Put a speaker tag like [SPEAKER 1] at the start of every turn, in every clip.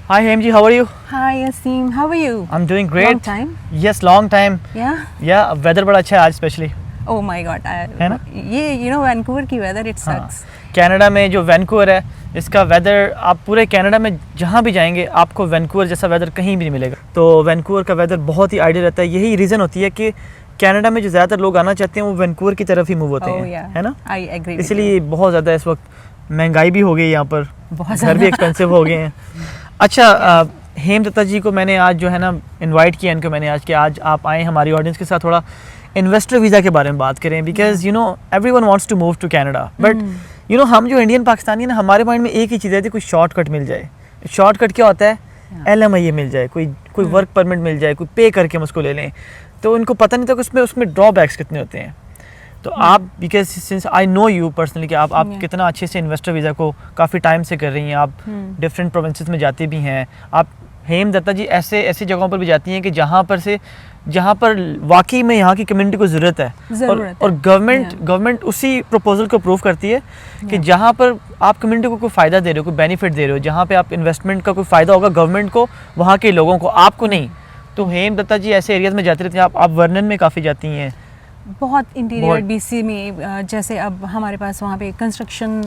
[SPEAKER 1] Hi Hemji, how are you?
[SPEAKER 2] Hi Asim, how are you?
[SPEAKER 1] I'm doing great.
[SPEAKER 2] Long time.
[SPEAKER 1] Yes, long time.
[SPEAKER 2] Yeah.
[SPEAKER 1] Yeah, weather बड़ा अच्छा है आज specially.
[SPEAKER 2] Oh my God.
[SPEAKER 1] है ना?
[SPEAKER 2] ये Vancouver की weather it
[SPEAKER 1] हाँ.
[SPEAKER 2] sucks.
[SPEAKER 1] Canada में जो वैंकूवर है इसका वेदर आप पूरे कनाडा में जहाँ भी जाएंगे आपको वैंकूवर जैसा वेदर कहीं भी नहीं मिलेगा. तो वैंकूवर का वेदर बहुत ही आइडियल रहता है. यही रीज़न होती है कि कनाडा में जो ज़्यादातर लोग आना चाहते हैं वो वैंकूवर की तरफ ही मूव होते हैं. है ना?
[SPEAKER 2] I agree.
[SPEAKER 1] इसलिए बहुत ज़्यादा इस वक्त महंगाई भी हो गई यहाँ पर. घर भी एक्सपेंसिव हो गए हैं. अच्छा, हेमदत्ता जी को मैंने आज जो है ना इनवाइट किया इनको मैंने आज कि आज आप आए हमारी ऑडियंस के साथ थोड़ा इन्वेस्टर वीज़ा के बारे में बात करें. Because you know everyone wants to move to Canada, but you know हम जो इंडियन पाकिस्तानी ना हमारे माइंड में एक ही चीज़ रहती है, कोई शॉर्टकट मिल जाए. शॉर्टकट क्या होता है? LMIA मिल जाए, कोई वर्क परमिट मिल जाए, कोई पे करके हम उसको ले लें. तो उनको पता नहीं था कि उसमें ड्रॉबैक्स कितने होते हैं. तो आप because since I know you personally कि आप कितना अच्छे से इन्वेस्टर वीज़ा को काफ़ी टाइम से कर रही हैं. आप डिफरेंट प्रोविंसेस में जाते भी हैं. आप हेमदत्ता जी ऐसी जगहों पर भी जाती हैं कि जहाँ पर वाकई में यहाँ की कम्युनिटी को ज़रूरत है. और गवर्नमेंट उसी प्रपोजल को अप्रूव करती है कि जहाँ पर आप कम्युनिटी को कोई फ़ायदा दे रहे हो, कोई बेनिफिट दे रहे हो, जहाँ पे आप इन्वेस्टमेंट का कोई फ़ायदा होगा गवर्नमेंट को, वहाँ के लोगों को, आपको नहीं. तो हेमदत्ता जी ऐसे एरियाज़ में जाती रहती हैं. आप वर्नन में काफ़ी जाती हैं.
[SPEAKER 2] बहुत इंटीरियर BC में, जैसे अब हमारे पास वहाँ पे कंस्ट्रक्शन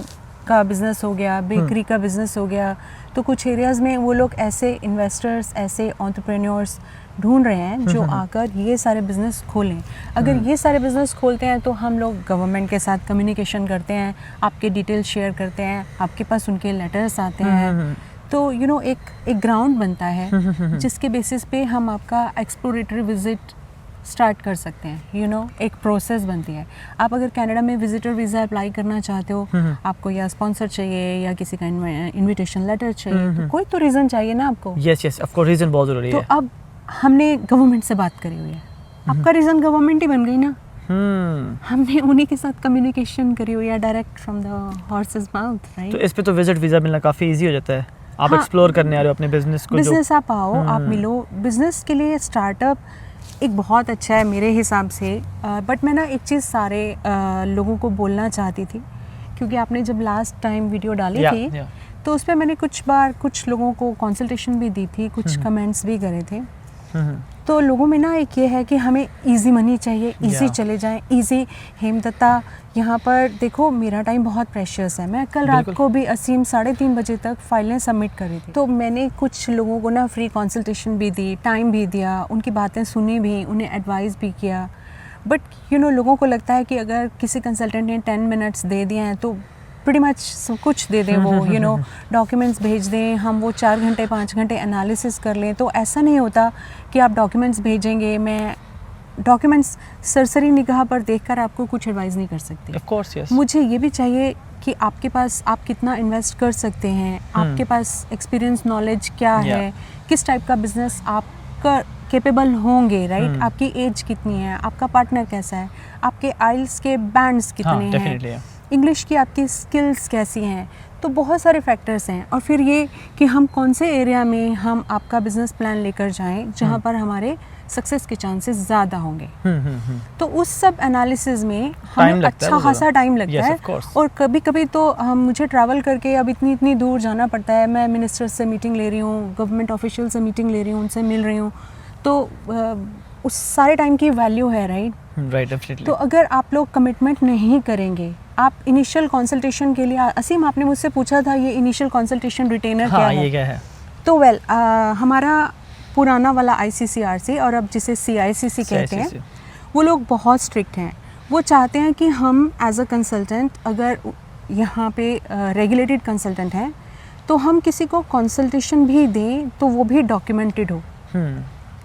[SPEAKER 2] का बिज़नेस हो गया, बेकरी का बिज़नेस हो गया. तो कुछ एरियाज़ में वो लोग ऐसे इन्वेस्टर्स, ऐसे एंटरप्रेन्योर्स ढूंढ रहे हैं जो आकर ये सारे बिज़नेस खोलें. अगर ये सारे बिज़नेस खोलते हैं तो हम लोग गवर्नमेंट के साथ कम्युनिकेशन करते हैं, आपके डिटेल शेयर करते हैं, आपके पास उनके लेटर्स आते हैं. तो यू नो एक ग्राउंड बनता है जिसके बेसिस पे हम आपका एक्सप्लोरेटरी विजिट स्टार्ट कर सकते हैं. यू नो एक प्रोसेस बनती है. आप अगर कनाडा में विजिटर वीज़ा अप्लाई करना चाहते हो, आपको या स्पॉन्सर चाहिए या किसी का इनविटेशन लेटर चाहिए, तो कोई तो रीज़न चाहिए ना आपको.
[SPEAKER 1] यस ऑफ कोर्स, रीज़न बहुत ज़रूरी है.
[SPEAKER 2] तो अब हमने गवर्नमेंट से बात करी हुई है. आपका रीज़न गवर्नमेंट ही बन गई ना. हमने उन्हीं के साथ कम्युनिकेशन करी हुई है direct from the horses mouth, right.
[SPEAKER 1] तो इस पे तो विजिट वीज़ा मिलना काफ़ी ईजी हो जाता है. आप एक्सप्लोर करने आ रहे हो अपने बिजनेस को.
[SPEAKER 2] बिजनेस आप आओ, आप मिलो. बिजनेस के लिए स्टार्टअप एक बहुत अच्छा है मेरे हिसाब से. बट मैं ना एक चीज़ सारे लोगों को बोलना चाहती थी, क्योंकि आपने जब लास्ट टाइम वीडियो डाली थी तो उस पर मैंने कुछ लोगों को कंसल्टेशन भी दी थी, कुछ कमेंट्स भी करे थे. तो लोगों में ना एक ये है कि हमें इजी मनी चाहिए, इजी चले जाएं, इजी. हेमदत्ता यहाँ पर देखो मेरा टाइम बहुत प्रेशियस है. मैं कल रात को भी असीम 3:30 बजे तक फाइलें सबमिट करी थी. तो मैंने कुछ लोगों को ना फ्री कंसल्टेशन भी दी, टाइम भी दिया, उनकी बातें सुनी भी, उन्हें एडवाइस भी किया. बट यू नो लोगों को लगता है कि अगर किसी कंसल्टेंट ने 10 मिनट्स दे दिए हैं तो pretty much सब कुछ दे दें वो. यू नो डॉक्यूमेंट्स भेज दें, हम वो 4 घंटे 5 घंटे एनालिसिस कर लें. तो ऐसा नहीं होता कि आप डॉक्यूमेंट्स भेजेंगे, मैं डॉक्यूमेंट्स सरसरी निगाह पर देखकर आपको कुछ एडवाइस नहीं कर सकती.
[SPEAKER 1] Of course, yes.
[SPEAKER 2] मुझे ये भी चाहिए कि आपके पास आप कितना इन्वेस्ट कर सकते हैं, आपके पास एक्सपीरियंस नॉलेज क्या है, किस टाइप का बिजनेस आप कैपेबल होंगे, राइट. आपकी एज कितनी है, आपका पार्टनर कैसा है, आपके आइल्स के बैंड्स कितने हैं, इंग्लिश की आपकी स्किल्स कैसी हैं. तो बहुत सारे फैक्टर्स हैं. और फिर ये कि हम कौन से एरिया में हम आपका बिजनेस प्लान लेकर जाएं जहाँ पर हमारे सक्सेस के चांसेस ज़्यादा होंगे. तो उस सब एनालिसिस में हमें अच्छा खासा टाइम लगता है. और कभी कभी तो मुझे ट्रैवल करके अब इतनी दूर जाना पड़ता है. मैं मिनिस्टर से मीटिंग ले रही हूँ, गवर्नमेंट ऑफिशियल से मीटिंग ले रही हूँ, उनसे मिल रही हूँ. तो उस सारे टाइम की वैल्यू है, राइट. तो अगर आप लोग कमिटमेंट नहीं करेंगे, आप इनिशियल कंसल्टेशन के लिए, असीम आपने मुझसे पूछा था ये इनिशियल कंसल्टेशन रिटेनर क्या है.
[SPEAKER 1] ये क्या है? तो
[SPEAKER 2] हमारा पुराना वाला ICCRC और अब जिसे CICC कहते हैं, वो लोग बहुत स्ट्रिक्ट हैं. वो चाहते हैं कि हम एज अ कंसल्टेंट, अगर यहाँ पे रेगुलेटेड कंसल्टेंट हैं, तो हम किसी को कंसल्टेशन भी दें तो वो भी डॉक्यूमेंटेड हो.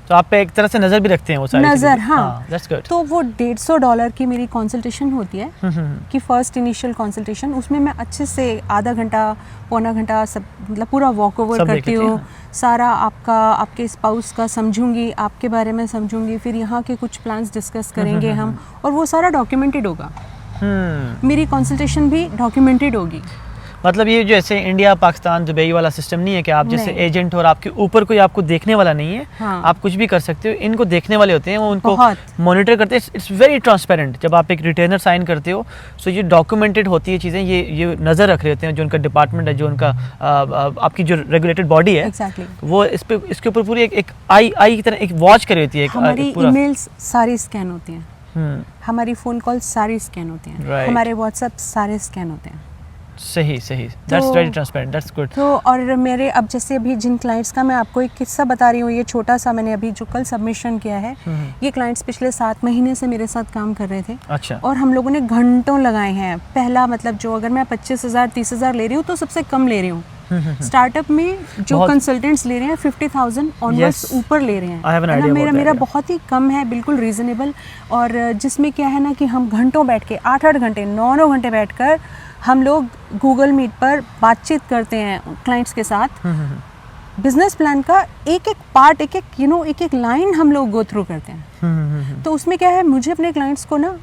[SPEAKER 1] तो आप पे एक तरह से नज़र भी रखते हैं वो सारी
[SPEAKER 2] नज़र. हाँ,
[SPEAKER 1] that's good.
[SPEAKER 2] तो वो $150 की मेरी कंसल्टेशन होती है कि फर्स्ट इनिशियल कंसल्टेशन. उसमें मैं अच्छे से आधा घंटा पौना घंटा सब मतलब पूरा वॉक ओवर करती हूँ. सारा आपके स्पाउस का समझूंगी, आपके बारे में समझूंगी, फिर यहाँ के कुछ प्लान्स डिस्कस करेंगे हम, और वो सारा डॉक्यूमेंटेड होगा. मेरी कंसल्टेशन भी डॉक्यूमेंटेड होगी.
[SPEAKER 1] मतलब ये जैसे इंडिया पाकिस्तान दुबई वाला सिस्टम नहीं है कि आप जैसे
[SPEAKER 2] नहीं।
[SPEAKER 1] एजेंट और आपके ऊपर कोई आपको देखने वाला नहीं है।
[SPEAKER 2] हाँ।
[SPEAKER 1] आप कुछ भी कर सकते हो, इनको देखने वाले होते हैं, वो उनको
[SPEAKER 2] बहुत।
[SPEAKER 1] मॉनिटर करते हैं। It's very transparent. जब आप एक रिटेनर साइन करते हो सो ये डॉक्यूमेंटेड होती है चीज़ें, ये नज़र रख रहे होते हैं जो उनका डिपार्टमेंट है, जो उनका आपकी जो रेगुलेटेड बॉडी है
[SPEAKER 2] Exactly.
[SPEAKER 1] वो इसके ऊपर पूरी एक आई की तरह एक वॉच करी होती है।
[SPEAKER 2] हमारी
[SPEAKER 1] एक पूरा
[SPEAKER 2] ईमेल्स सारी स्कैन होती हैं, हमारी फ़ोन कॉल सारी स्कैन होती हैं,
[SPEAKER 1] Right.
[SPEAKER 2] हमारे व्हाट्सएप सारे स्कैन होते हैं।
[SPEAKER 1] सही that's very transparent, that's good.
[SPEAKER 2] तो और मेरे अब जैसे अभी जिन क्लाइंट्स का मैं आपको एक किस्सा बता रही हूँ, ये छोटा सा मैंने अभी जो कल सबमिशन किया है, ये क्लाइंट्स पिछले 7 महीने से मेरे साथ काम कर रहे थे।
[SPEAKER 1] अच्छा।
[SPEAKER 2] और हम लोगों ने घंटों लगाए हैं। पहला मतलब जो अगर मैं 25,000 30,000 ले रही हूँ तो सबसे कम ले रही हूँ। स्टार्टअप में जो
[SPEAKER 1] बहुत-
[SPEAKER 2] कंसल्टेंट्स ले रहे हैं 50,000 ऑनवर्ड्स
[SPEAKER 1] Yes.
[SPEAKER 2] ऊपर ले रहे हैं।
[SPEAKER 1] I have an
[SPEAKER 2] है ना?
[SPEAKER 1] idea about that,
[SPEAKER 2] मेरा
[SPEAKER 1] yeah.
[SPEAKER 2] बहुत ही कम है, बिल्कुल रीजनेबल। और जिसमें क्या है ना कि हम घंटों बैठ के 8-8 घंटे 9-9 घंटे बैठकर हम लोग गूगल मीट पर बातचीत करते हैं क्लाइंट्स के साथ। बिजनेस प्लान का एक एक पार्ट, एक एक लाइन हम लोग गो थ्रू करते हैं। तो उसमें क्या है, मुझे अपने क्लाइंट्स को ना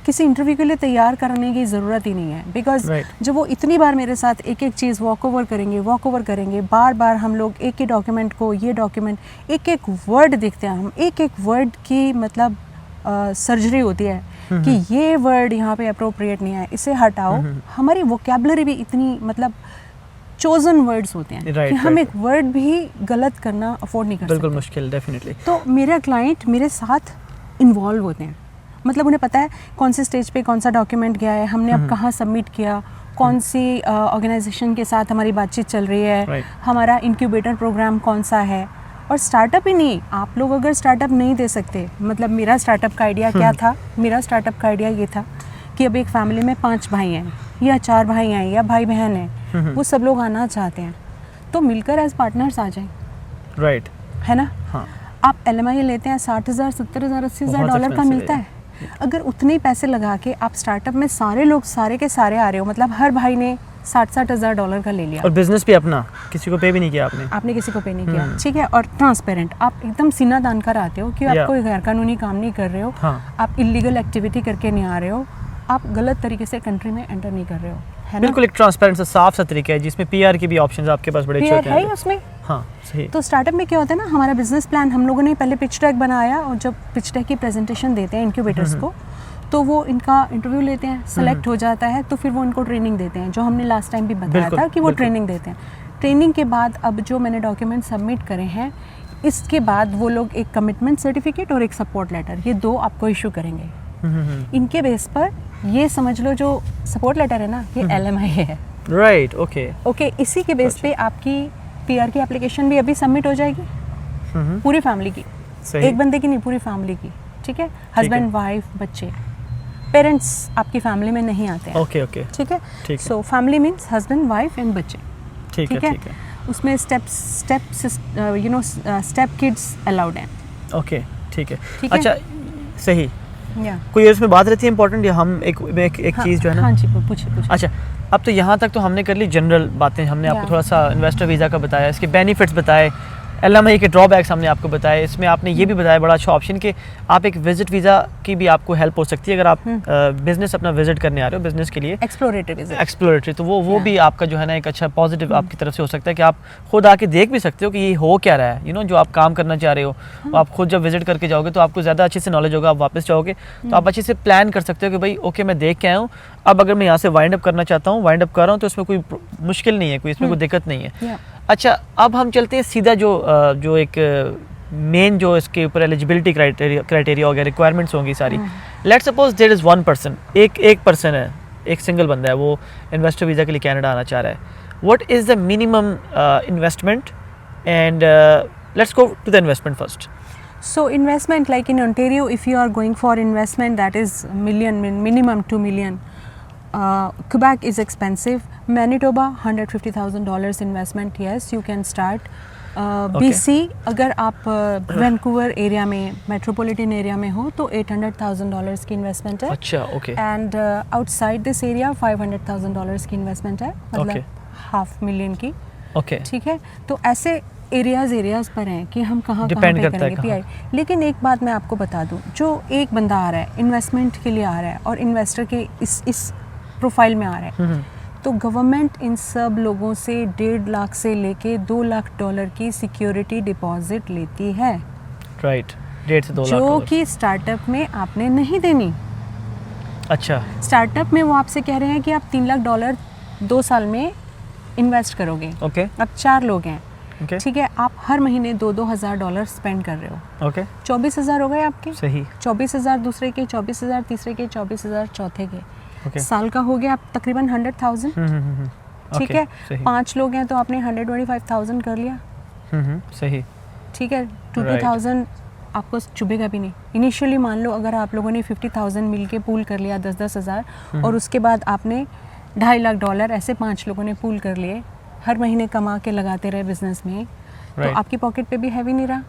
[SPEAKER 2] किसी इंटरव्यू के लिए तैयार करने की ज़रूरत ही नहीं है, बिकॉज
[SPEAKER 1] Right.
[SPEAKER 2] जब वो इतनी बार मेरे साथ एक एक चीज़ वॉक ओवर करेंगे, बार बार हम लोग एक ही डॉक्यूमेंट को, ये डॉक्यूमेंट एक एक वर्ड देखते हैं, हम एक एक वर्ड की मतलब सर्जरी होती है कि ये वर्ड यहाँ पे अप्रोप्रिएट नहीं है, इसे हटाओ। हमारी वोकैबुलरी भी इतनी मतलब चोजन वर्ड्स होते हैं
[SPEAKER 1] Right,
[SPEAKER 2] कि हम
[SPEAKER 1] right.
[SPEAKER 2] एक वर्ड भी गलत करना अफोर्ड नहीं कर
[SPEAKER 1] बिल्कुल
[SPEAKER 2] सकते।
[SPEAKER 1] मुश्किल, डेफिनेटली।
[SPEAKER 2] तो मेरा क्लाइंट मेरे साथ इन्वॉल्व होते हैं, मतलब उन्हें पता है कौन से स्टेज पे कौन सा डॉक्यूमेंट गया है, हमने अब कहाँ सबमिट किया, कौन सी ऑर्गेनाइजेशन के साथ हमारी बातचीत चल रही है,
[SPEAKER 1] Right.
[SPEAKER 2] हमारा इंक्यूबेटर प्रोग्राम कौन सा है। और स्टार्टअप ही नहीं, आप लोग अगर स्टार्टअप नहीं दे सकते, मतलब मेरा स्टार्टअप का आइडिया क्या था, मेरा स्टार्टअप का आइडिया ये था कि अब एक फैमिली में 5 भाई हैं या 4 भाई हैं या भाई बहन हैं, वो सब लोग आना चाहते हैं, तो मिलकर एज पार्टनर्स आ जाएं,
[SPEAKER 1] राइट।
[SPEAKER 2] है ना।
[SPEAKER 1] हाँ।
[SPEAKER 2] आप LMI लेते हैं 60,000 70,000 80,000
[SPEAKER 1] बहुत
[SPEAKER 2] डॉलर का
[SPEAKER 1] expensive
[SPEAKER 2] मिलता
[SPEAKER 1] है।
[SPEAKER 2] है। अगर उतने ही पैसे लगा के आप स्टार्टअप में सारे लोग सारे के सारे आ रहे हो, मतलब हर भाई ने 60,000 डॉलर का ले लिया,
[SPEAKER 1] और बिजनेस भी अपना, किसी को पे भी नहीं किया आपने।
[SPEAKER 2] आपने किसी को पे नहीं किया, ठीक है। और ट्रांसपेरेंट, आप एकदम सीना तान कर आते हो कि आप
[SPEAKER 1] Yeah.
[SPEAKER 2] कोई गैर कानूनी काम नहीं कर रहे हो,
[SPEAKER 1] हाँ।
[SPEAKER 2] आप इलीगल एक्टिविटी करके नहीं आ रहे हो, आप गलत तरीके से कंट्री में एंटर नहीं कर रहे हो, है ना।
[SPEAKER 1] बिल्कुल एक ट्रांसपेरेंट सा साफ सा तरीका है जिसमें PR के भी ऑप्शंस आपके पास बड़े अच्छे
[SPEAKER 2] PR
[SPEAKER 1] होते
[SPEAKER 2] है ही
[SPEAKER 1] हैं।
[SPEAKER 2] उसमें।
[SPEAKER 1] हाँ, सही।
[SPEAKER 2] तो स्टार्टअप में क्या होता है ना, हमारा बिजनेस प्लान हम लोगों ने पहले पिच डेक बनाया, और जब पिच डेक की प्रेजेंटेशन देते हैं इंक्यूबेटर्स को, तो वो इनका इंटरव्यू लेते हैं, सेलेक्ट हो जाता है, तो फिर वो इनको ट्रेनिंग देते हैं, जो हमने लास्ट टाइम भी बताया
[SPEAKER 1] बिल्कुल,
[SPEAKER 2] था कि वो
[SPEAKER 1] बिल्कुल।
[SPEAKER 2] ट्रेनिंग देते हैं। ट्रेनिंग के बाद अब जो मैंने डॉक्यूमेंट सबमिट करे हैं, इसके बाद वो लोग एक कमिटमेंट सर्टिफिकेट और एक सपोर्ट लेटर, ये 2 आपको इशू करेंगे। इनके बेस पर ये समझ लो जो सपोर्ट लेटर है ना, ये LMI है।
[SPEAKER 1] Right, okay.
[SPEAKER 2] ओके, इसी के बेस पे आपकी PR की एप्लीकेशन भी अभी सबमिट हो जाएगी, पूरी फैमिली की,
[SPEAKER 1] सही।
[SPEAKER 2] एक बंदे की नहीं, पूरी फैमिली की, ठीक है। हस्बैंड वाइफ बच्चे, पेरेंट्स आपकी फैमिली में नहीं आते हैं,
[SPEAKER 1] ओके, ओके।
[SPEAKER 2] ठीक है।
[SPEAKER 1] ठीक है।
[SPEAKER 2] So family means husband wife and बच्चे,
[SPEAKER 1] ठीक है,
[SPEAKER 2] ठीक है।
[SPEAKER 1] ठीक है।
[SPEAKER 2] उसमें स्टेप किड्स अलाउड हैं,
[SPEAKER 1] ओके, ठीक है।
[SPEAKER 2] ठीक है।
[SPEAKER 1] अच्छा, सही।
[SPEAKER 2] या
[SPEAKER 1] कोई इसमें बात रहती है इंपॉर्टेंट, या हम एक चीज़ जो है ना।
[SPEAKER 2] हाँ जी, पूछिए।
[SPEAKER 1] अच्छा, अब तो यहाँ तक तो हमने कर ली जनरल बातें, हमने आपको
[SPEAKER 2] Yeah.
[SPEAKER 1] थोड़ा सा इन्वेस्टर वीज़ा का बताया, इसके बेनिफिट्स बताए, LMI के ड्रॉबैक्स हमने आपको बताए, इसमें आपने ये भी बताया बड़ा अच्छा ऑप्शन कि आप एक विजिट वीज़ा की भी आपको हेल्प हो सकती है अगर आप बिजनेस अपना विजिट करने आ रहे हो बिजनेस के लिए,
[SPEAKER 2] एक्सप्लोरेटरी विजिट।
[SPEAKER 1] एक्सप्लोरेटरी, तो वो
[SPEAKER 2] Yeah.
[SPEAKER 1] भी आपका जो है ना एक अच्छा पॉजिटिव आपकी तरफ से हो सकता है कि आप खुद आके देख भी सकते हो कि ये हो क्या रहा है, जो आप काम करना चाह रहे हो, वो आप खुद जब विजिट करके जाओगे तो आपको ज़्यादा अच्छे से नॉलेज होगा, आप वापस जाओगे तो आप अच्छे से प्लान कर सकते हो कि भाई ओके मैं देख के आया हूँ, अब अगर मैं यहाँ से वाइंड अप करना चाहता हूँ, वाइंड अप कर रहा हूँ, तो इसमें कोई मुश्किल नहीं है, कोई इसमें कोई दिक्कत नहीं है।
[SPEAKER 2] Yeah.
[SPEAKER 1] अच्छा, अब हम चलते हैं सीधा जो एक मेन जो इसके ऊपर एलिजिबिलिटी क्राइटेरिया वगैरह रिक्वायरमेंट्स होंगी सारी। Let's suppose there is one person, एक पर्सन है, एक सिंगल बंदा है, वो इन्वेस्टर वीज़ा के लिए कनाडा आना चाह रहा है। What is the minimum investment, and let's go to the investment first.
[SPEAKER 2] So investment, like in Ontario, if you are going for investment, that is minimum 2 million. Quebec is expensive. Manitoba, $150,000 investment. Yes, you can start. BC, अगर आप Vancouver area में, metropolitan area में हो, तो $800,000 की investment है।
[SPEAKER 1] अच्छा, okay.
[SPEAKER 2] And outside this area $500,000 की इन्वेस्टमेंट है, मतलब $500,000 की,
[SPEAKER 1] ओके,
[SPEAKER 2] ठीक है। तो ऐसे एरियाज पर हैं कि हम कहाँ
[SPEAKER 1] Depend
[SPEAKER 2] पे
[SPEAKER 1] करता है
[SPEAKER 2] करेंगे
[SPEAKER 1] कहाँ।
[SPEAKER 2] PI। लेकिन एक बात मैं आपको बता दूं, जो एक बंदा आ रहा है इन्वेस्टमेंट के लिए आ रहा है और इन्वेस्टर के इस प्रोफाइल में आ रहा है, तो गवर्नमेंट इन सब लोगों से 1.5 लाख से लेके $2 लाख की सिक्योरिटी डिपॉजिट लेती है,
[SPEAKER 1] राइट, 1.5 से 2 लाख
[SPEAKER 2] जो कि स्टार्टअप में आपने नहीं देनी।
[SPEAKER 1] अच्छा,
[SPEAKER 2] स्टार्टअप में वो आपसे कह रहे हैं कि आप $3 लाख 2 साल में इन्वेस्ट करोगे।
[SPEAKER 1] ओके,
[SPEAKER 2] अब 4 लोग हैं,
[SPEAKER 1] ओके,
[SPEAKER 2] ठीक है, आप हर महीने $2-2 हज़ार स्पेंड कर रहे हो।
[SPEAKER 1] ओके,
[SPEAKER 2] 24,000 हो गए आपके,
[SPEAKER 1] सही,
[SPEAKER 2] 24,000 दूसरे के, 24,000 तीसरे के, 24,000 चौथे के,
[SPEAKER 1] ओके,
[SPEAKER 2] साल का हो गया आप तकरीबन 100,000, ठीक
[SPEAKER 1] ओके,
[SPEAKER 2] है।
[SPEAKER 1] सही,
[SPEAKER 2] 5 लोग हैं तो आपने 125,000 कर लिया,
[SPEAKER 1] सही,
[SPEAKER 2] ठीक है। 2,000 आपको चुभेगा भी नहीं। इनिशियली मान लो अगर आप लोगों ने 50,000 मिल के पूल कर लिया 10-10 हज़ार, और उसके बाद आपने $2.5 लाख ऐसे 5 लोगों ने पूल कर लिए, हर महीने कमा के लगाते रहे बिजनेस में, तो आपकी पॉकेट पे भी हैवी नहीं रहा,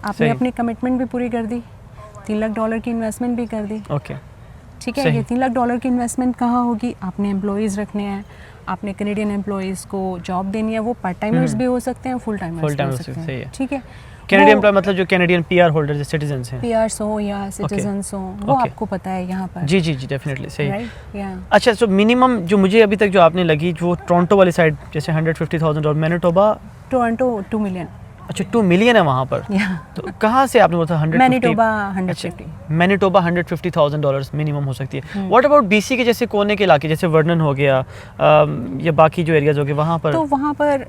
[SPEAKER 2] आपने अपनी कमिटमेंट भी पूरी कर दी, $3 लाख की इन्वेस्टमेंट भी कर दी,
[SPEAKER 1] ओके,
[SPEAKER 2] ठीक है। ये $3 लाख की इन्वेस्टमेंट कहाँ होगी? आपने एम्प्लॉयज़ रखने हैं, आपने कनेडियन एम्प्लॉयज़ को जॉब देनी है, वो पार्ट टाइमर्स भी हो सकते हैं, फुल टाइमर्स भी हो सकते हैं, ठीक है।
[SPEAKER 1] कैनेडियन एम्प्लॉय मतलब जो कैनेडियन पीआर होल्डर जो सिटीजन्स हैं,
[SPEAKER 2] पीआरस हो या सिटीजन्स हो, वो आपको पता है यहाँ पर।
[SPEAKER 1] जी जी जी, डेफिनेटली सही,
[SPEAKER 2] राइट, या।
[SPEAKER 1] अच्छा, सो मिनिमम जो मुझे अभी तक जो आपने लगी जो टोरंटो वाली साइड जैसे 150,000 और मैनिटोबा,
[SPEAKER 2] टोरंटो 2 मिलियन,
[SPEAKER 1] अच्छा 2 मिलियन है वहाँ पर, तो कहाँ से आपने बोला 150?
[SPEAKER 2] मैनिटोबा 150,
[SPEAKER 1] मैनिटोबा $150,000 मिनिमम हो सकती है। व्हाट अबाउट बीसी के जैसे कोने के इलाके जैसे वर्नन हो गया या बाकी जो एरियाज हो गए वहाँ पर?
[SPEAKER 2] तो वहाँ पर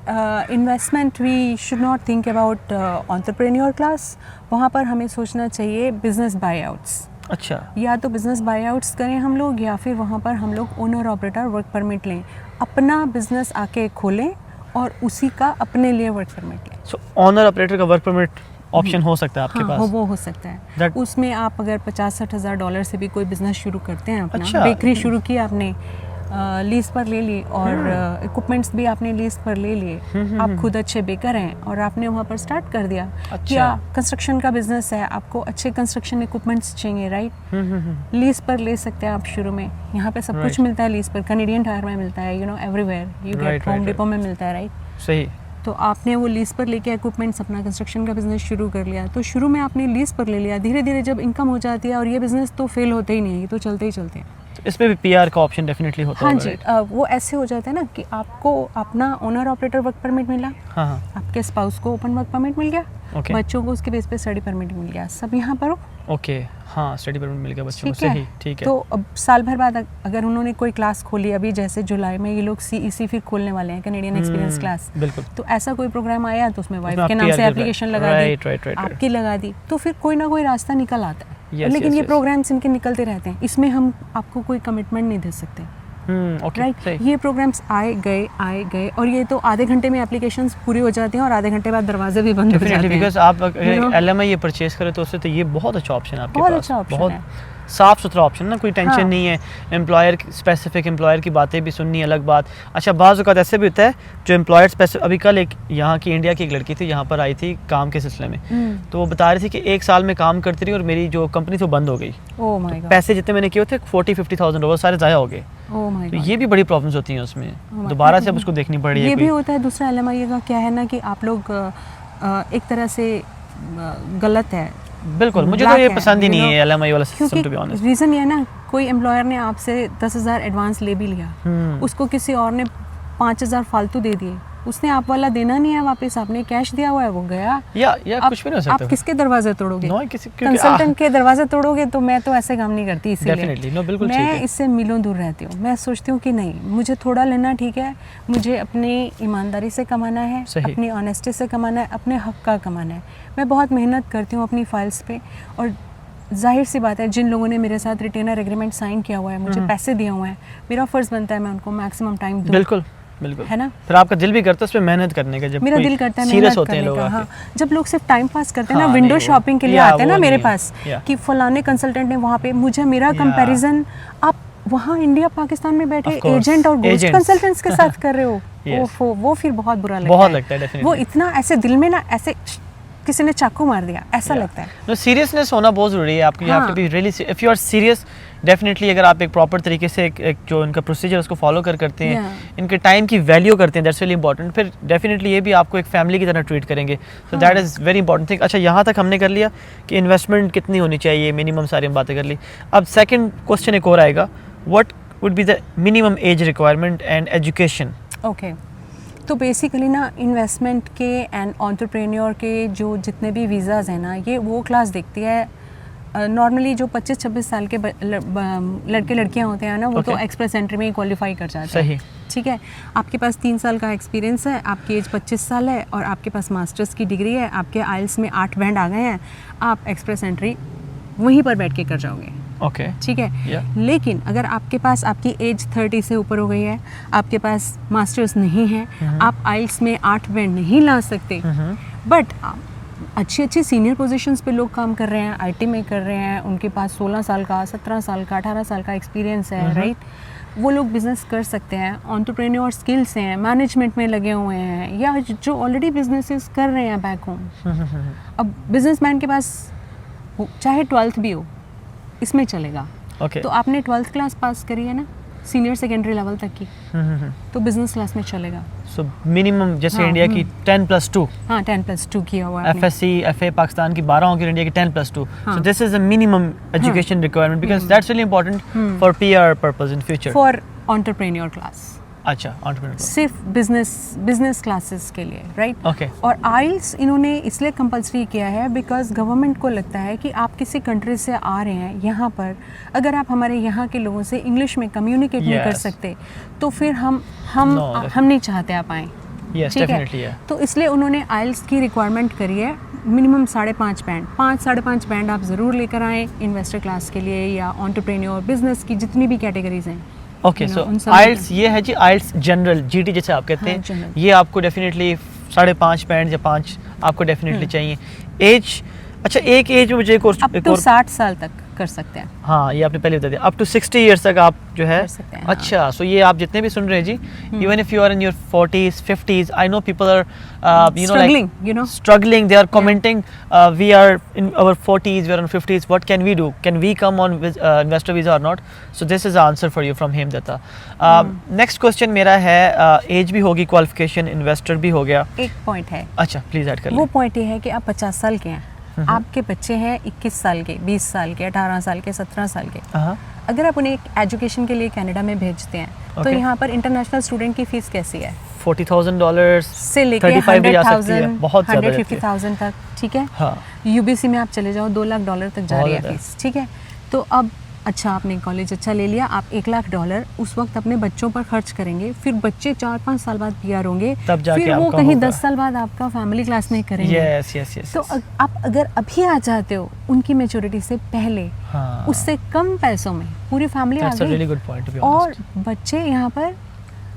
[SPEAKER 2] investment we should not think about entrepreneur class, वहाँ पर हमें सोचना चाहिए बिजनेस बायआउट्स।
[SPEAKER 1] अच्छा,
[SPEAKER 2] या तो बिजनेस बायआउट्स करें हम लोग, या फिर वहाँ पर हम लोग ओनर ऑपरेटर वर्क परमिट लें, अपना बिजनेस आके खोलें और उसी का अपने लिए वर्क परमिट लें।
[SPEAKER 1] सो ओनर ऑपरेटर का वर्क परमिट ऑप्शन हो सकता है आपके
[SPEAKER 2] हाँ,
[SPEAKER 1] पास?
[SPEAKER 2] वो हो सकता है। उसमें आप अगर $50-60 हज़ार से भी कोई बिजनेस शुरू करते हैं अपना,
[SPEAKER 1] अच्छा,
[SPEAKER 2] बेकरी शुरू की आपने, लीज पर ले ली, और इक्विपमेंट्स भी आपने लीज पर ले लिए, आप खुद अच्छे बेकर हैं और आपने वहाँ पर स्टार्ट कर दिया।
[SPEAKER 1] अच्छा,
[SPEAKER 2] या कंस्ट्रक्शन का बिजनेस है, आपको अच्छे कंस्ट्रक्शन इक्विपमेंट्स चाहिए, राइट, लीज पर ले सकते हैं आप शुरू में। यहाँ पे सब कुछ मिलता है लीज पर, कैनेडियन टायर में मिलता है, everywhere you get, home depot में मिलता है, राइट,
[SPEAKER 1] सही।
[SPEAKER 2] तो आपने वो लीज पर लेके इक्विपमेंट्स अपना कंस्ट्रक्शन का बिजनेस शुरू कर लिया, तो शुरू में आपने लीज पर ले लिया, धीरे धीरे जब इनकम हो जाती है, और ये बिजनेस तो फेल होते ही नहीं है, ये तो चलते ही चलते हैं।
[SPEAKER 1] तो इसमें भी पीआर का ऑप्शन डेफिनेटली होता है।
[SPEAKER 2] हाँ जी, वो ऐसे हो जाता है ना कि आपको अपना ओनर ऑपरेटर वर्क परमिट मिला,
[SPEAKER 1] हाँ हाँ,
[SPEAKER 2] आपके स्पाउस को ओपन वर्क परमिट मिल गया,
[SPEAKER 1] ओके,
[SPEAKER 2] बच्चों को उसके बेस पे स्टडी परमिट मिल गया, सब यहाँ पर हो,
[SPEAKER 1] ओके, हाँ, स्टडी परमिट मिल गया बच्चों को,
[SPEAKER 2] ठीक है।
[SPEAKER 1] सही, ठीक है।
[SPEAKER 2] तो अब साल भर बाद अगर उन्होंने कोई क्लास खोली, अभी जैसे जुलाई में ये लोग CEC फिर खोलने वाले हैं, कैनेडियन एक्सपीरियंस क्लास,
[SPEAKER 1] बिल्कुल,
[SPEAKER 2] तो ऐसा कोई प्रोग्राम आया तो उसमें वाइफ
[SPEAKER 1] उसमें
[SPEAKER 2] के
[SPEAKER 1] आप
[SPEAKER 2] नाम
[SPEAKER 1] PR
[SPEAKER 2] से
[SPEAKER 1] कर
[SPEAKER 2] एप्लीकेशन
[SPEAKER 1] रहे हैं।
[SPEAKER 2] लगा दी,
[SPEAKER 1] राइट, राइट, राइट,
[SPEAKER 2] आपकी लगा दी, तो फिर कोई ना कोई रास्ता निकल आता है।
[SPEAKER 1] Yes,
[SPEAKER 2] लेकिन
[SPEAKER 1] yes,
[SPEAKER 2] ये
[SPEAKER 1] yes.
[SPEAKER 2] प्रोग्राम्स इनके निकलते रहते हैं, इसमें हम आपको कोई कमिटमेंट नहीं दे सकते,
[SPEAKER 1] ओके,
[SPEAKER 2] राइट।
[SPEAKER 1] सही,
[SPEAKER 2] ये प्रोग्राम्स आए गए, और ये तो आधे घंटे में एप्लीकेशंस पूरी हो जाती हैं और आधे घंटे बाद दरवाजे भी बंद हो जाते हैं।
[SPEAKER 1] बिकॉज आप LMI ये परचेज करें तो उससे तो ये बहुत अच्छा ऑप्शन है आपके
[SPEAKER 2] बहुत
[SPEAKER 1] पास,
[SPEAKER 2] अच्छा ऑप्शन
[SPEAKER 1] बहुत
[SPEAKER 2] है,
[SPEAKER 1] साफ सुथरा ऑप्शन ना, कोई टेंशन
[SPEAKER 2] हाँ।
[SPEAKER 1] नहीं है, एम्प्लॉयर स्पेसिफिक एम्प्लॉयर की बातें भी सुननी अलग बात। अच्छा, बाज़ औक़ात ऐसे भी होता है जो एम्प्लॉयर स्पेसिफिक, अभी कल एक यहाँ की इंडिया की एक लड़की थी यहाँ पर आई थी काम के सिलसिले में, तो वो बता रही थी कि 1 साल में काम करती रही और मेरी जो कंपनी थी वो बंद हो गई,
[SPEAKER 2] ओह माय गॉड,
[SPEAKER 1] पैसे जितने मैंने किए थे 40-50,000 वो सारे ज़ाया हो गए,
[SPEAKER 2] ओह माय
[SPEAKER 1] तो
[SPEAKER 2] गॉड,
[SPEAKER 1] ये भी बड़ी प्रॉब्लम्स होती हैं उसमें, दोबारा से अब उसको देखनी पड़ रही है।
[SPEAKER 2] ये भी
[SPEAKER 1] कोई
[SPEAKER 2] होता है। दूसरा LMI का क्या है ना कि आप लोग एक तरह से गलत है,
[SPEAKER 1] बिल्कुल, मुझे तो
[SPEAKER 2] black
[SPEAKER 1] ये
[SPEAKER 2] है,
[SPEAKER 1] पसंद ही
[SPEAKER 2] you
[SPEAKER 1] नहीं
[SPEAKER 2] know,
[SPEAKER 1] है LMI वाला सिस्टम,
[SPEAKER 2] क्योंकि
[SPEAKER 1] टू बी ऑनेस्ट।
[SPEAKER 2] रीज़न ये है ना, कोई एम्प्लॉयर ने आपसे 10,000 एडवांस ले भी लिया, उसको किसी और ने 5,000 फालतू दे दिए, उसने आप वाला देना नहीं है वापस, आपने कैश दिया हुआ है, वो गया,
[SPEAKER 1] या
[SPEAKER 2] आप,
[SPEAKER 1] कुछ भी नहीं हो सकता।
[SPEAKER 2] आप किसके दरवाजे तोड़ोगे?
[SPEAKER 1] नो, किसी क्योंकि
[SPEAKER 2] कंसल्टेंट के दरवाजे तोड़ोगे, तो मैं तो ऐसे काम नहीं करती, इसीलिए
[SPEAKER 1] डेफिनेटली, नो, बिल्कुल ठीक
[SPEAKER 2] मैं
[SPEAKER 1] है।
[SPEAKER 2] इससे मीलों दूर रहती हूँ। मैं सोचती हूँ कि नहीं, मुझे थोड़ा लेना ठीक है, मुझे अपनी ईमानदारी से कमाना है,
[SPEAKER 1] सही।
[SPEAKER 2] अपनी ऑनेस्टी से कमाना है, अपने हक का कमाना है। मैं बहुत मेहनत करती हूँ अपनी फाइल्स पे, और जाहिर सी बात है जिन लोगों ने मेरे साथ रिटेनर एग्रीमेंट साइन किया हुआ है, मुझे पैसे दिए हुए हैं, मेरा फ़र्ज़ बनता है मैं उनको मैक्सिमम टाइम दूँ,
[SPEAKER 1] बिल्कुल बिल्कुल,
[SPEAKER 2] है ना।
[SPEAKER 1] फिर आपका दिल भी करता है उस पे मेहनत करने का, जब
[SPEAKER 2] मेरा
[SPEAKER 1] कोई
[SPEAKER 2] दिल करता है
[SPEAKER 1] सीरियस
[SPEAKER 2] मेहनत
[SPEAKER 1] होते हैं
[SPEAKER 2] करने
[SPEAKER 1] लोग
[SPEAKER 2] का,
[SPEAKER 1] आके।
[SPEAKER 2] हाँ। जब लोग सिर्फ टाइम पास करते हैं ना,
[SPEAKER 1] हाँ,
[SPEAKER 2] विंडो
[SPEAKER 1] नहीं,
[SPEAKER 2] शॉपिंग के लिए
[SPEAKER 1] या
[SPEAKER 2] आते हैं ना
[SPEAKER 1] वो
[SPEAKER 2] मेरे
[SPEAKER 1] नहीं,
[SPEAKER 2] पास
[SPEAKER 1] या।
[SPEAKER 2] कि फलाने कंसल्टेंट ने वहाँ पे मुझे, मेरा कंपैरिजन आप वहाँ इंडिया पाकिस्तान में बैठे
[SPEAKER 1] Of course,
[SPEAKER 2] एजेंट और गोस्ट
[SPEAKER 1] agents।
[SPEAKER 2] कंसल्टेंट्स के साथ कर रहे हो,
[SPEAKER 1] Yes।
[SPEAKER 2] ओफो, वो फिर बहुत बुरा लगता
[SPEAKER 1] बहुत
[SPEAKER 2] है,
[SPEAKER 1] लगता है, definitely।
[SPEAKER 2] वो इतना ऐसे दिल में ना, ऐसे किसी ने चाकू मार दिया ऐसा लगता है।
[SPEAKER 1] नो, सीरियसनेस होना बहुत ज़रूरी है आपको, you have to be really, if you are serious, definitely अगर आप एक प्रॉपर तरीके से एक जो इनका प्रोसीजर उसको फॉलो करते हैं, इनके टाइम की वैल्यू करते हैं, दैट्स रियली इंपॉर्टेंट, फिर डेफिनेटली ये भी आपको एक फैमिली की तरह ट्रीट करेंगे, so that is very important thing. अच्छा, यहाँ तक हमने कर लिया कि इन्वेस्टमेंट कितनी होनी चाहिए, मिनिमम सारी हम बातें कर ली। अब सेकंड क्वेश्चन एक और आएगा, would be the minimum age requirement and education?
[SPEAKER 2] Okay तो बेसिकली ना इन्वेस्टमेंट के एंड एंटरप्रेन्योर के जो जितने भी वीज़ाज़ हैं ना, ये वो क्लास देखती है नॉर्मली जो 25-26 साल के लड़के लड़कियां होते हैं ना, वो तो एक्सप्रेस एंट्री में ही क्वालिफाई कर जाते हैं। ठीक है, आपके पास 3 साल का एक्सपीरियंस है, आपकी एज 25 साल है और आपके पास मास्टर्स की डिग्री है, आपके आइल्स में 8 बैंड आ गए हैं, आप एक्सप्रेस एंट्री वहीं पर बैठ के कर जाओगे।
[SPEAKER 1] ओके
[SPEAKER 2] ठीक है, लेकिन अगर आपके पास आपकी एज 30 से ऊपर हो गई है, आपके पास मास्टर्स नहीं है, आप आइल्स में 8 बैंड नहीं ला सकते, बट अच्छी सीनियर पोजीशंस पे लोग काम कर रहे हैं, आईटी में कर रहे हैं, उनके पास 16 साल का, 17 साल का, 18 साल का एक्सपीरियंस है, राइट, वो लोग बिजनेस कर सकते हैं, एंटरप्रेन्योर स्किल्स हैं, मैनेजमेंट में लगे हुए हैं, या जो ऑलरेडी बिजनेसेस कर रहे हैं बैक होम। अब बिजनेसमैन के पास चाहे 12th भी हो, इसमें चलेगा। तो आपने 12th क्लास पास करी है ना, सीनियर सेकेंडरी लेवल तक की, तो बिजनेस क्लास में चलेगा।
[SPEAKER 1] सो मिनिमम जैसे इंडिया की 10+2,
[SPEAKER 2] हाँ 10+2 किया हुआ है,
[SPEAKER 1] FSC FA पाकिस्तान की 12 होगी, इंडिया की 10+2, so this is a minimum education requirement because that's really important for PR purpose in future,
[SPEAKER 2] for entrepreneur class।
[SPEAKER 1] अच्छा, entrepreneur class
[SPEAKER 2] सिर्फ बिजनेस क्लासेस के लिए, राइट।
[SPEAKER 1] ओके।
[SPEAKER 2] और आइल्स इन्होंने इसलिए कंपलसरी किया है बिकॉज गवर्नमेंट को लगता है कि आप किसी कंट्री से आ रहे हैं यहाँ पर, अगर आप हमारे यहाँ के लोगों से इंग्लिश में कम्युनिकेट नहीं कर सकते, तो फिर हम नहीं चाहते आप आएँ।
[SPEAKER 1] Yes, definitely, yeah.
[SPEAKER 2] तो इसलिए उन्होंने आइल्स की रिक्वायरमेंट करी है मिनिमम 5.5 बैंड, 5-5.5 बैंड आप ज़रूर लेकर आएँ इन्वेस्टर क्लास के लिए या एंटरप्रेन्योर बिजनेस की जितनी भी कैटेगरीज हैं।
[SPEAKER 1] ओके, सो आइल्स ये है जी, आइल्स जनरल GT जैसे आप कहते हैं, ये आपको डेफिनेटली 5.5 बैंड या 5 आपको डेफिनेटली चाहिए। एज, अच्छा एक एज में मुझे एक और
[SPEAKER 2] 60 साल तक कर सकते हैं।
[SPEAKER 1] हाँ, ये आपने पहले बता दिया, अप टू 60 ईयर्स तक आप जो है, अच्छा, सो ये आप जितने भी सुन रहे हैं जी, even if you are in your 40s 50s, I know people are struggling, they are commenting, we are in our 40s, we are in 50s, what can we do, can we come on with investor visa or not? So this is the answer for you from Hemdatta। next question मेरा है, as भी होगी, qualification, investor भी हो गया,
[SPEAKER 2] एक point है,
[SPEAKER 1] अच्छा प्लीज ऐड कर लें।
[SPEAKER 2] वो पॉइंट ये है कि आप 50 साल के हैं, आपके बच्चे हैं 21 साल के, 20 साल के, 18 साल के, 17 साल के, अगर आप उन्हें एजुकेशन के लिए कनाडा में भेजते हैं, तो यहाँ पर इंटरनेशनल स्टूडेंट की फीस कैसी है?
[SPEAKER 1] $40,000
[SPEAKER 2] से लेके
[SPEAKER 1] 150,000, बहुत ज़्यादा,
[SPEAKER 2] 150,000 तक। ठीक है, यूबीसी में आप चले जाओ $2 लाख तक जा रही है फीस। ठीक है, तो अब अच्छा, आपने कॉलेज अच्छा ले लिया, आप $1 लाख उस वक्त अपने बच्चों पर खर्च करेंगे, फिर बच्चे 4-5 साल बाद PR होंगे, फिर वो कहीं 10 साल बाद आपका फैमिली क्लास में करेंगे।
[SPEAKER 1] yes,
[SPEAKER 2] तो आप अगर अभी आ जाते हो उनकी मैच्योरिटी से पहले, उससे कम पैसों में पूरी फैमिली आ गई, और बच्चे यहाँ पर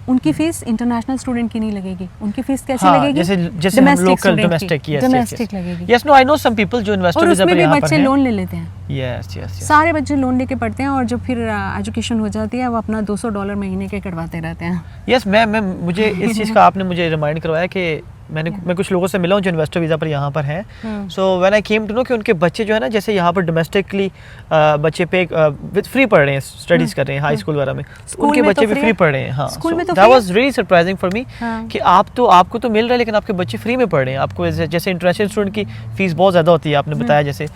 [SPEAKER 2] उनकी फीस इंटरनेशनल स्टूडेंट की नहीं लगेगी, उनकी फीस कैसे लगेगी?
[SPEAKER 1] जैसे हम लोकल डोमेस्टिक
[SPEAKER 2] लगेगी।
[SPEAKER 1] Yes, no, I know some people जो इन्वेस्टर वीजा पर यहाँ पर हैं,
[SPEAKER 2] बच्चे लोन ले लेते हैं।
[SPEAKER 1] यस,
[SPEAKER 2] सारे बच्चे लोन लेके पढ़ते हैं, और जब फिर एजुकेशन हो जाती है, वो अपना $200 महीने के कटवाते रहते हैं।
[SPEAKER 1] यस, मैं मुझे इस चीज़ का आपने मुझे रिमाइंड करवाया कि मैं कुछ लोगों से मिला हूँ जो इन्वेस्टर वीज़ा पर यहाँ पर हैं। So when I came to know कि उनके बच्चे जो है ना, जैसे यहाँ पर डोमेस्टिकली बच्चे पे विद फ्री पढ़ रहे हैं, स्टडीज़ कर रहे हैं हाई स्कूल वगैरह में, उनके बच्चे भी फ्री पढ़ रहे हैं। हाँ, that was really surprising for me कि आपको तो मिल रहा है, लेकिन आपके बच्चे फ्री में पढ़ रहे हैं। आपको जैसे इंटरनेशनल स्टूडेंट की फीस बहुत ज़्यादा होती है, आपने बताया जैसे,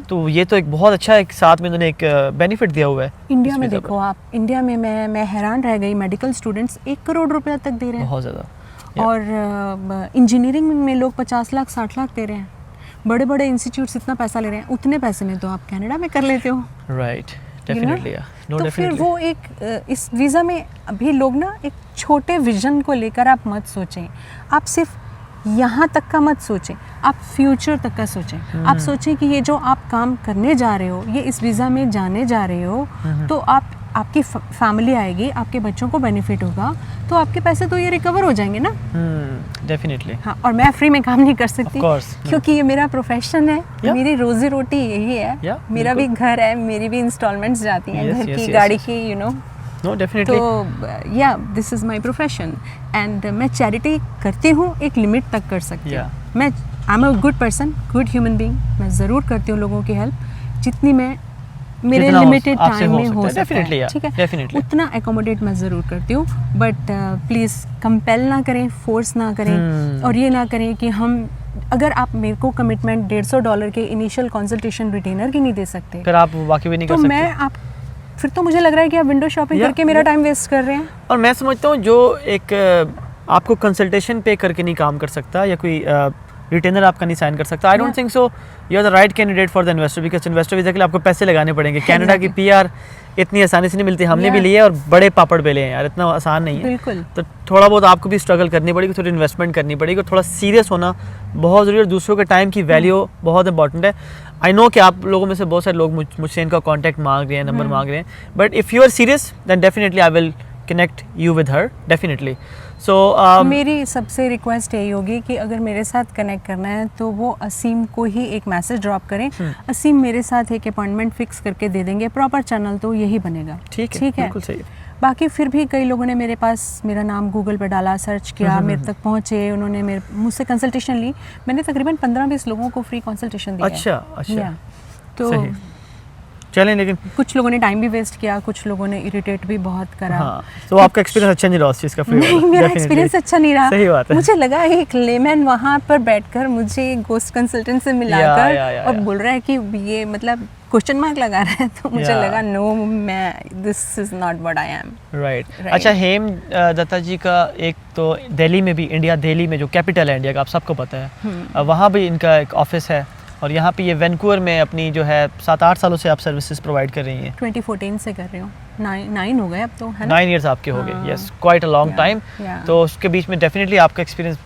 [SPEAKER 1] तो ये तो एक बहुत अच्छा एक साथ में उन्होंने एक बेनिफिट दिया हुआ है।
[SPEAKER 2] इंडिया में देखो आप, इंडिया में मैं हैरान रह गई, मेडिकल स्टूडेंट्स 1 करोड़ रुपया तक दे रहे हैं,
[SPEAKER 1] बहुत ज़्यादा,
[SPEAKER 2] और इंजीनियरिंग में लोग 50 लाख 60 लाख दे रहे हैं। बड़े बड़े इंस्टीट्यूट्स इतना पैसा ले रहे हैं, उतने पैसे में तो आप कनाडा में कर लेते हो।
[SPEAKER 1] राइट, डेफिनेटली,
[SPEAKER 2] तो फिर वो एक इस वीज़ा में अभी लोग ना एक छोटे विजन को लेकर आप मत सोचें, आप सिर्फ यहाँ तक का मत सोचें, आप फ्यूचर तक का सोचें। आप सोचें कि ये जो आप काम करने जा रहे हो, ये इस वीज़ा में जाने जा रहे हो, तो आपकी फैमिली आएगी, आपके बच्चों को बेनिफिट होगा, तो आपके पैसे तो ये रिकवर हो जाएंगे ना।
[SPEAKER 1] डेफिनेटली।
[SPEAKER 2] हाँ, और मैं फ्री में काम नहीं कर सकती, क्योंकि ये मेरा प्रोफेशन है, मेरी रोजी रोटी यही है, मेरा भी घर है, मेरी भी इंस्टॉलमेंट्स जाती हैं, घर की, गाड़ी की, यू नो।
[SPEAKER 1] No, definitely.
[SPEAKER 2] तो या this is my profession, and मैं चैरिटी करती हूँ, एक लिमिट तक कर सकती हूँ। मैं I am a good person, good human being, मैं ज़रूर करती हूँ लोगों की हेल्प, जितनी मैं मेरे लिमिटेड टाइम में हो सकता है, ठीक है, उतना एकोमोडेट मैं ज़रूर करती हूँ, बट प्लीज़ कंपेल ना करें, फोर्स ना करें, और ये ना करें कि हम, अगर आप मेरे को कमिटमेंट $150 के इनिशियल कंसल्टेशन रिटेनर की नहीं दे सकते,
[SPEAKER 1] फिर आप वाकई भी नहीं कर सकते,
[SPEAKER 2] तो मैं आप फिर तो मुझे लग रहा है कि आप विंडो शॉपिंग करके मेरा टाइम वेस्ट कर रहे हैं।
[SPEAKER 1] और मैं समझता हूँ जो एक आपको कंसल्टेशन पे करके नहीं काम कर सकता या कोई रिटेनर आपका नहीं साइन कर सकता, I don't think so you are the right candidate for the investor, because investor visa के लिए आपको पैसे लगाने पड़ेंगे। कनाडा की पीआर इतनी आसानी से नहीं मिलती, हमने भी लिए और बड़े पापड़ बेले हैं यार, इतना आसान नहीं है।
[SPEAKER 2] बिल्कुल।
[SPEAKER 1] तो थोड़ा बहुत आपको भी स्ट्रगल करनी पड़ेगी, थोड़ी इन्वेस्टमेंट करनी पड़ेगी और थोड़ा सीरियस होना बहुत ज़रूरी है। और दूसरों के टाइम की वैल्यू बहुत इंपॉर्टेंट है। आई नो कि आप लोगों में से बहुत सारे लोग मुझसे इनका कॉन्टैक्ट मांग रहे हैं, नंबर मांग रहे हैं, but if you are serious then definitely I will connect you with her definitely. So
[SPEAKER 2] मेरी सबसे रिक्वेस्ट यही होगी कि अगर मेरे साथ कनेक्ट करना है तो वो असीम को ही एक मैसेज ड्रॉप करें। असीम मेरे साथ एक अपॉइंटमेंट फिक्स करके दे देंगे, प्रॉपर चैनल तो यही बनेगा।
[SPEAKER 1] ठीक है, बिल्कुल सही है।
[SPEAKER 2] बाकी फिर भी कई लोगों ने मेरे पास मेरा नाम गूगल पे डाला, सर्च किया, मेरे तक पहुंचे, उन्होंने मुझसे कंसल्टेशन ली। मैंने तकरीबन 15-20 लोगों को फ्री कंसल्टेशन दिया।
[SPEAKER 1] अच्छा
[SPEAKER 2] तो
[SPEAKER 1] सही। चलें, लेकिन
[SPEAKER 2] कुछ लोगों ने टाइम भी वेस्ट किया, कुछ लोगों ने इरिटेट भी बहुत करा।
[SPEAKER 1] हाँ, तो आपका एक्सपीरियंस अच्छा नहीं रहा उस चीज़ का?
[SPEAKER 2] नहीं, मेरा एक्सपीरियंस अच्छा नहीं रहा।
[SPEAKER 1] सही बात है।
[SPEAKER 2] मुझे लगा एक लेमैन वहाँ पर बैठकर मुझे गोस्ट कंसल्टेंट से मिलाकर और बोल रहा है कि ये मतलब क्वेश्चन मार्क लगा रहा है, तो मुझे लगा नो, मैं this is not what I am.
[SPEAKER 1] Right. अच्छा, हेम दत्ता जी का एक तो दिल्ली में भी, इंडिया दिल्ली में जो कैपिटल है इंडिया का, आप सबको पता है, वहाँ भी इनका एक ऑफिस है और यहाँ पे ये वैंकूवर में अपनी जो है 7-8 सालों से आप सर्विसेज प्रोवाइड कर रही हैं।
[SPEAKER 2] 2014 से कर रही हूँ, 9 हो गए अब तो, है ना?
[SPEAKER 1] 9 इयर्स आपके हो गए, yes, quite a long time. तो उसके बीच में डेफिनेटली आपका एक्सपीरियंस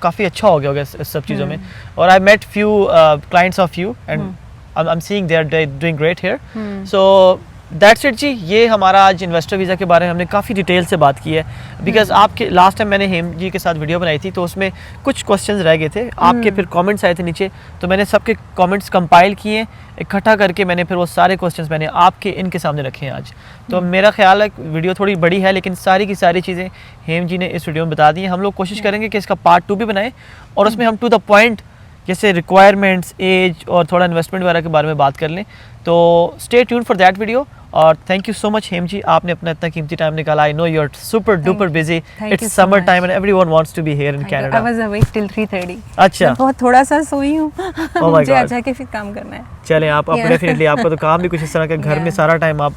[SPEAKER 1] काफ़ी अच्छा हो गया होगा इस सब चीज़ों में। और I met few clients of you and I am seeing they are doing great here. So that's it जी, ये हमारा आज इन्वेस्टर वीज़ा के बारे में हमने काफ़ी डिटेल से बात की है। बिकॉज आपके लास्ट टाइम मैंने हेम जी के साथ वीडियो बनाई थी तो उसमें कुछ क्वेश्चंस रह गए थे, आपके फिर कमेंट्स आए थे नीचे, तो मैंने सबके कमेंट्स कंपाइल किए, इकट्ठा करके मैंने फिर वो सारे क्वेश्चंस मैंने आपके इनके सामने रखे हैं आज। तो मेरा ख्याल है वीडियो थोड़ी बड़ी है, लेकिन सारी की सारी चीज़ें हेम जी ने इस वीडियो में बता दी हैं। हम लोग कोशिश करेंगे कि इसका पार्ट 2 भी बनाएं और उसमें हम टू द पॉइंट जैसे रिक्वायरमेंट्स, एज और थोड़ा इन्वेस्टमेंट वगैरह के बारे में बात कर लें। तो stay tune for that video. और thank you so much Hem ji, आपने अपना इतना कीमती टाइम निकाला। I know you are super duper busy, it's summer time and everyone wants to be here in Canada.
[SPEAKER 2] I was awake till 3:30।
[SPEAKER 1] अच्छा,
[SPEAKER 2] मैं बहुत थोड़ा सा सोई हूँ। मुझे आज जाके फिर काम करना है।
[SPEAKER 1] चलें, आप डेफिनेटली आपको तो काम भी कुछ इस तरह का, घर में सारा टाइम आप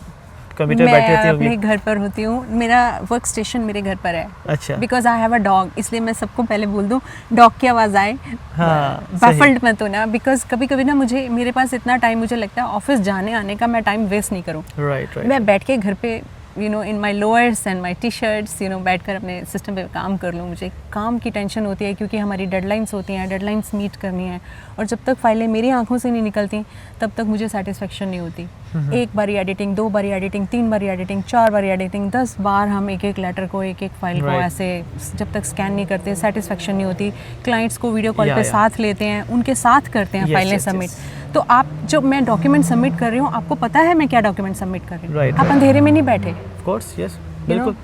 [SPEAKER 1] कंप्यूटर बैठे होती होंगी?
[SPEAKER 2] मैं अपने घर पर होती हूँ, मेरा वर्क स्टेशन मेरे घर पर है।
[SPEAKER 1] अच्छा,
[SPEAKER 2] because I have a dog, इसलिए मैं सबको पहले बोल दूँ, डॉग की आवाज़ आए, बफल्ड मत होना। बिकॉज कभी कभी ना मेरे पास इतना टाइम, मुझे लगता है ऑफिस जाने आने का मैं टाइम वेस्ट नहीं करूँ।
[SPEAKER 1] राइट।
[SPEAKER 2] मैं बैठ के घर पे इन माई लोअर्स एंड माई टी-शर्ट्स बैठकर अपने सिस्टम पे काम कर लूँ। मुझे काम की टेंशन होती है क्योंकि हमारी डेडलाइंस होती हैं, डेडलाइंस मीट करनी है, और जब तक फाइलें मेरी आंखों से नहीं निकलती तब तक मुझे सेटिस्फेक्शन नहीं होती। एक बारी एडिटिंग, 2 बारी एडिटिंग, 3 बारी एडिटिंग, 4 बारी एडिटिंग, 10 बार हम एक लेटर को, एक फाइल को ऐसे जब तक स्कैन नहीं करते सेटिस्फेक्शन नहीं होती। क्लाइंट्स को वीडियो कॉल पे साथ लेते हैं, उनके साथ करते हैं फाइलें सबमिट। तो आप जो मैं डॉक्यूमेंट सबमिट कर रही हूँ, आपको पता है मैं क्या डॉक्यूमेंट सबमिट कर रही हूँ। आप अंधेरे में नहीं बैठे।
[SPEAKER 1] ऑफ कोर्स, यस, बिल्कुल,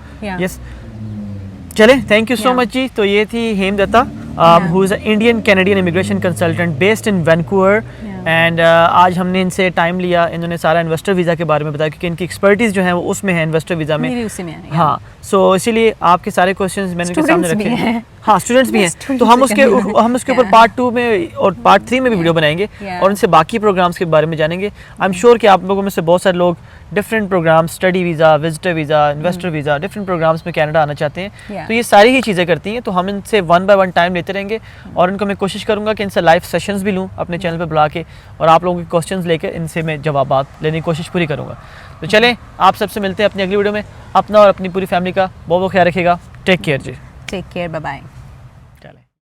[SPEAKER 1] यस। चले, थैंक यू सो मच जी। तो ये थी Hem Datta, who is a Indian Canadian immigration consultant based in Vancouver. And आज हमने इनसे टाइम लिया, इन्होंने सारा इन्वेस्टर वीज़ा के बारे में बताया क्योंकि इनकी एक्सपर्टीज़ जो है वो उसमें है, इन्वेस्टर वीज़ा में।
[SPEAKER 2] मेरी उसी में है।
[SPEAKER 1] हाँ, सो इसीलिए आपके सारे क्वेश्चंस मैंने इनके सामने रखे हैं। हाँ, स्टूडेंट्स भी हैं, तो हम उसके ऊपर पार्ट 2 में और पार्ट 3 में भी वीडियो बनाएंगे और उनसे बाकी प्रोग्राम्स के बारे में जानेंगे। आई एम श्योर कि आप लोगों में से बहुत सारे लोग different programmes, study visa, visitor visa, investor visa, different programmes में कनाडा आना चाहते हैं। तो ये सारी ही चीज़ें करती हैं, तो हम इनसे 1 बाय 1 टाइम लेते रहेंगे और इनको मैं कोशिश करूँगा कि इनसे लाइव सेशंस भी लूँ अपने चैनल पर बुला के, और आप लोगों के क्वेश्चंस लेकर इनसे मैं जवाब लेने की कोशिश पूरी करूँगा। तो चलें, आप सबसे मिलते हैं अपनी अगली वीडियो में। अपना और अपनी पूरी फैमिली का बहुत बहुत ख्याल रखिएगा। टेक केयर जी।
[SPEAKER 2] Take care, bye bye.